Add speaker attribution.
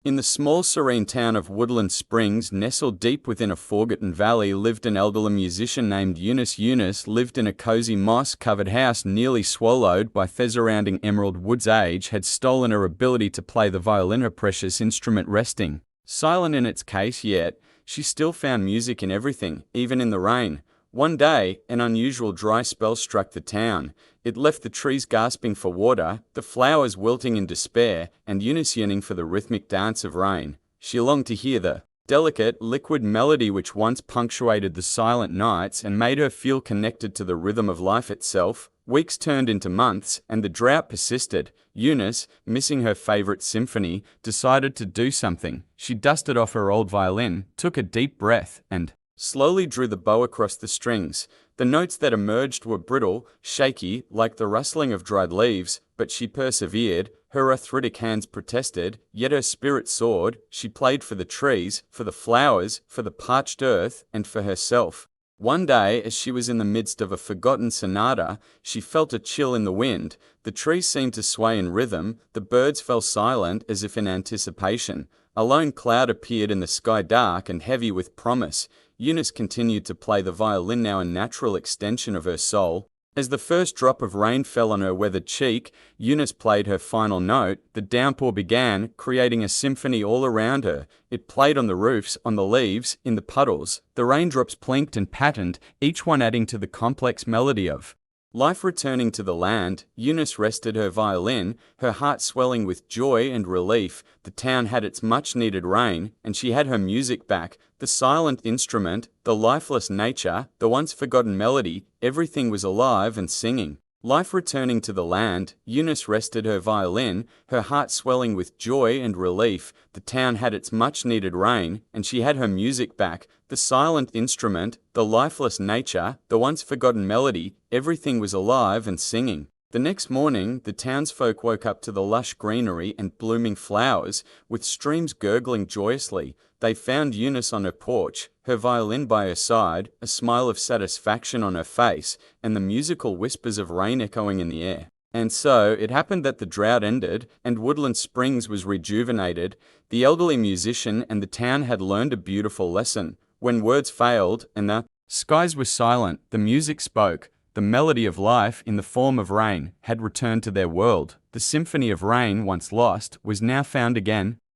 Speaker 1: In the small serene town of Woodland Springs, nestled deep within a forgotten valley, lived an elderly musician named Eunice. Eunice lived in a cozy moss-covered house nearly swallowed by surrounding emerald woods. Age had stolen her ability to play the violin, her precious instrument resting silent in its case, yet she still found music in everything, even in the rain. One day, an unusual dry spell struck the town. It left the trees gasping for water, the flowers wilting in despair, and Eunice yearning for the rhythmic dance of rain. She longed to hear the delicate, liquid melody which once punctuated the silent nights and made her feel connected to the rhythm of life itself. Weeks turned into months, and the drought persisted. Eunice, missing her favorite symphony, decided to do something. She dusted off her old violin, took a deep breath, and slowly drew the bow across the strings. The notes that emerged were brittle, shaky, like the rustling of dried leaves, but she persevered. Her arthritic hands protested, yet her spirit soared. She played for the trees, for the flowers, for the parched earth, and for herself. One day, as she was in the midst of a forgotten sonata, she felt a chill in the wind. The trees seemed to sway in rhythm, the birds fell silent as if in anticipation. A lone cloud appeared in the sky, dark and heavy with promise. Eunice continued to play the violin, now a natural extension of her soul. As the first drop of rain fell on her weathered cheek, Eunice played her final note. The downpour began, creating a symphony all around her. It played on the roofs, on the leaves, in the puddles. The raindrops plinked and patterned, each one adding to the complex melody of life. Returning to the land, Eunice rested her violin, her heart swelling with joy and relief. The town had its much-needed rain, and she had her music back. The silent instrument, the lifeless nature, the once-forgotten melody, everything was alive and singing. Life returning to the land, Eunice rested her violin, her heart swelling with joy and relief. The town had its much-needed rain, and she had her music back. The silent instrument, the lifeless nature, the once-forgotten melody, everything was alive and singing. The next morning, the townsfolk woke up to the lush greenery and blooming flowers, with streams gurgling joyously. They found Eunice on her porch, her violin by her side, a smile of satisfaction on her face, and the musical whispers of rain echoing in the air. And so, it happened that the drought ended, and Woodland Springs was rejuvenated. The elderly musician and the town had learned a beautiful lesson. When words failed, and the skies were silent, the music spoke. The melody of life, in the form of rain, had returned to their world. The symphony of rain, once lost, was now found again.